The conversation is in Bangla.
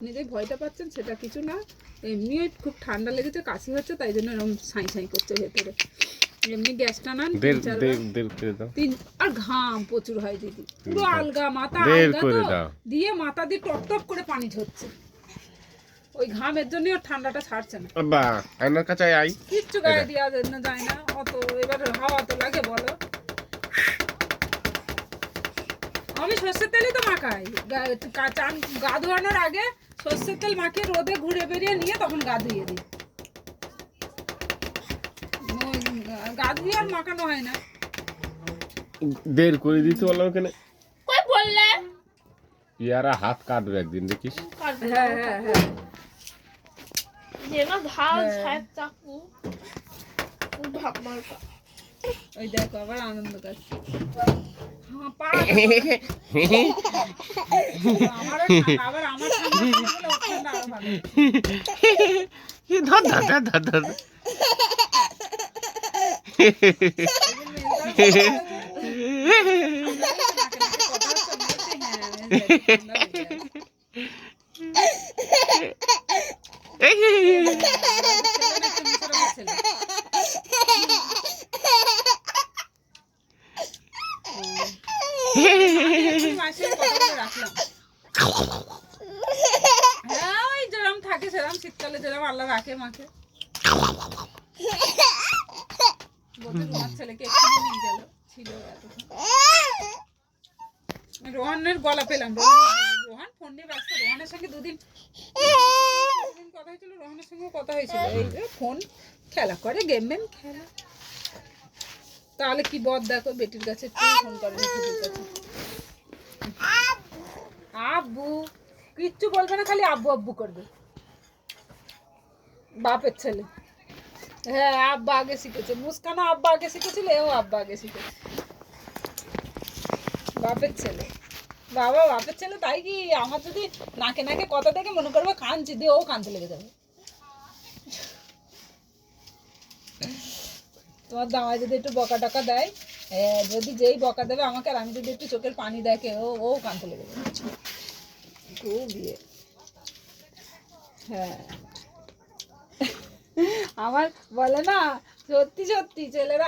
নিজে ভয়টা পাচ্ছেন সেটা কিছু না, এমনিও খুব ঠান্ডা লেগেছে, কাশি হচ্ছে, তাই জন্য এরকম সাঁই সাঁই করছে ভেতরে। এমনি গ্যাসটা না আর ঘাম প্রচুর হয় দিদি, পুরো আলগা মাথা আলগা তো, দিয়ে মাথা দিয়ে টপ টপ করে পানি ঝরছে, ওই ঘামের জন্য ওর ঠান্ডাটা ছাড়ছে না। আয়নার কাছে আই, কিচ্ছু গায়ে দেওয়া যায় না অত, এবার হাওয়া তো লাগে বলো। আমি সর্ষের তেলই তো মাখাই, গা ধোয়ানোর আগে সর্ষের তেল মাখিয়ে রোদে ঘুরে বেরিয়ে নিয়ে তখন গা ধুয়ে দিই, গা ধুয়ে আর মাখানো হয় না। দের করে দিতে বললাম ওখানে, কই বললে ইয়ারা হাত কাটবে একদিন দেখিস। হ্যাঁ হ্যাঁ হ্যাঁ, যেন ধাল ছাপ চাকু ভাব মারকা। ওই দেখো আবার আনন্দ কাছে। হ্যাঁ পা আবার আমার ঠান্ডা আরো ভালো। ধর ধর ধর ধর ধর থাকে সেরকম শীতকালে যেরকম আল্লাহ রাখে মাকে। ছেলেকে এক্ষুনি নিয়ে গেল, ছিল রোহানের গলা পেলাম, রোহান ফোন নিয়ে ব্যস্ত, রোহানের সঙ্গে দুদিন কথা হয়েছিল, রোহানের সঙ্গে কথা হয়েছিল, এই যে ফোন খেলা করে, গেম মেম খেলা। তাহলে কি বদ দেখো, বেটির কাছে ফোন করে আব্বু কিচ্ছু বলবে না, খালি আব্বু আব্বু করবে, বাপের ছেলে। হ্যাঁ আব্বা আগে শিখেছে, মুস্কানও আব্বা আগে শিখেছিল, এও আব্বা আগে শিখেছে, বাপের ছেলে। বাবা বাপের ছেলে, তাই কি আমার যদি নাকে নাকে কথা দেখে মনে করবে কাঁদছি, দিয়ে ও কাঁদতে লেগে যাবে। তোমার দামাই যদি একটু বকা টকা দেয়, যদি যেই বকা দেবে আমাকে, আর আমি যদি একটু চোখের পানি দেখে ও কাঁদতে লেগে যাবে, খুব ইয়ে। হ্যাঁ আমার বলে না, সত্যি সত্যি ছেলেরা